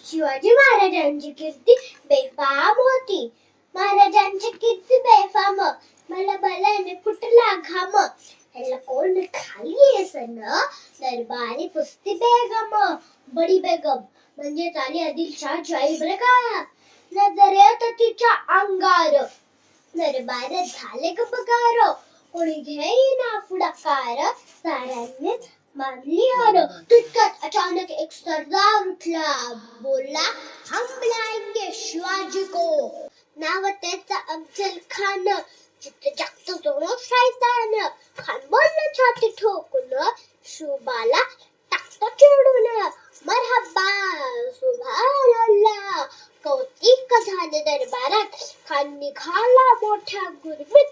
शिवाजी महाराजांची कीर्ती बेफाम होती. महाराजांची कीर्ती बेफाम, मला बलाने फुटला घाम. ह्याला कोण खाली असन दरबारी पुस्ती बेगम. बडी बेगम म्हणजे झाली आदिलशाह आई बरं का. नजर येत तिच्या अंगार, दरबारात झाले गपगार. कोणी घेईना पुढाकार, साऱ्यांनी मानली हार. तितक्यात अचानक एक सरदार उठला, बोलला हम बुलाएंगे शिवाजी को. नाव त्याचा अफजल खान. चित्त जागत दोनों शैतान. खान बोलला छाती ठोकून, शुबाला टाकतो चिडून. मरहबा सुभानअल्लाह. कौतिक झाले दरबारात. खान निघाला मोठ्या गुरबीत.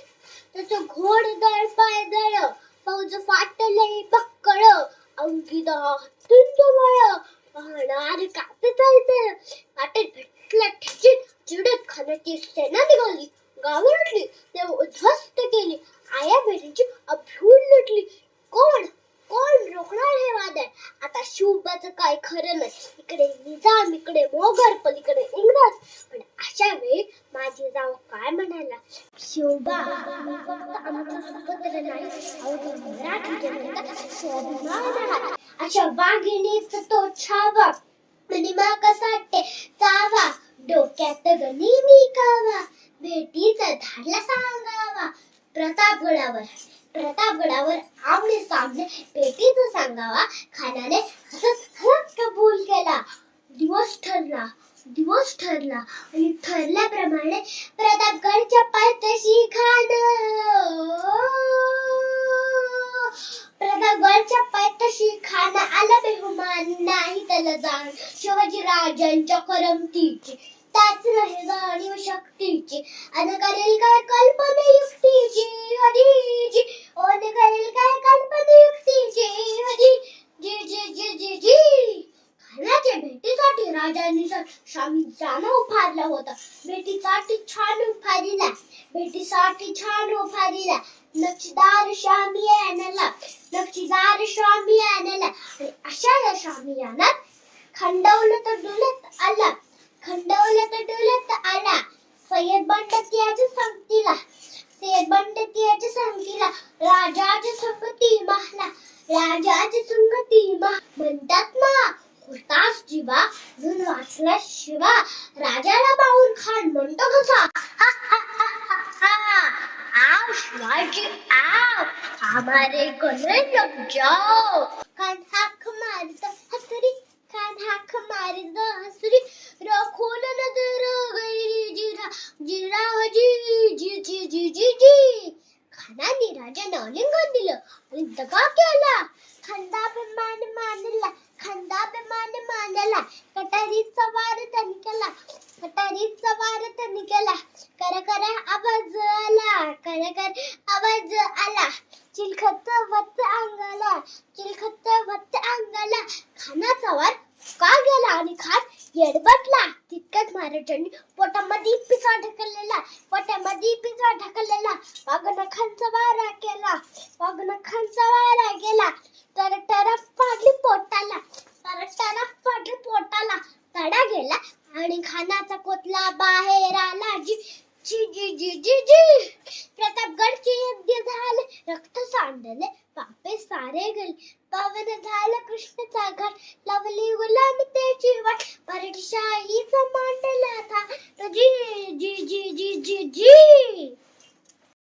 त्याचं घोडदळ पायदळ, फौज फाटले बक्कळ. अंगी दातींच बळ, वाहणार कापे जायचे. वाटेत भेटला ठिचित, चिडत खानाची सेना निघाली. गावरटली, ते उद्ध्वस्त केली. आया बेटीची अभ्यून लुटली. कोण कोण रोखणार हे वादळ. आता शिवबाचं काय खरं नाही. इकडे निजाम, इकडे मोगल, पलीकडे इंग्रज. पण अशा वेळी माझी जाऊ काय म्हणाला, शिवबा फक्त आमच्या सुपुत्र नाही, अहो मराठी जनता स्वाभिमान आहात. अशा वाघिणीच तो छावा, आणि मग कसा चावा. डोक्यात गनिमी कावा, भेटीचा धाडला सांगावा. प्रतापगडावर आमने सामने पेटीचं सांगावा. खानाने हसत कबूल केला. दिवस ठरला आणि ठरल्याप्रमाणे प्रतापगडच्या पायथ्याशी खान आला. बेहुमान नाही त्याला जाण शिवाजी राजांच्या करमतीची. त्याच नाही जाणीव शक्तीची. अन करेल काय कल्पना युक्तीची हजीजी. ओन करेल काय कल्पना युक्तीची हजी जी जी जी जी जी. खानाच्या भेटीसाठी राजांनी शामी जाणं उभारला होता. भेटीसाठी छान उभारीला. नक्षीदार शामी आणला. आणि अशा या शामियानात खंडवलं तर डुलत आला. सय्यद बंड त्याच्या संगतीला. राजाच्या संगती म्हणतात ना, हुताश जीवा म्हणून वाचला शिवा. राजाला पाहून खान म्हणतो कसा, आओ शिवाजी आओ, हमारे गले लग जाओ. खान हाक मारता हसरी. रखून नजर गैरी जिरा हजी जी जी जी जी जी. खानाने राजाने आलिंगन दिलं आणि दगा केला. खंदाभिमान मानला. कटारीत सवार त्यांनी केला. कर आवाज आला. चिलखत वत अंगाला. खानाचा वार का गेला आणि खान येडबटला. तितक्यात महाराजांनी पोटामध्ये पिसा ढकललेला. वाघना खानचा वारा केला. तर फाडली पोटाला. तडा गेला आणि खानाचा कोतला बाहेर आला. जी जी जी जी जी. प्रतापगडचे यज्ञ झाले, रक्त सांडले, पापे सारे गेले. पावन झाला कृष्णाचा घाट, लावली गुलाम त्याची वाट. मराठी शाहीचा मांडला था, तुझी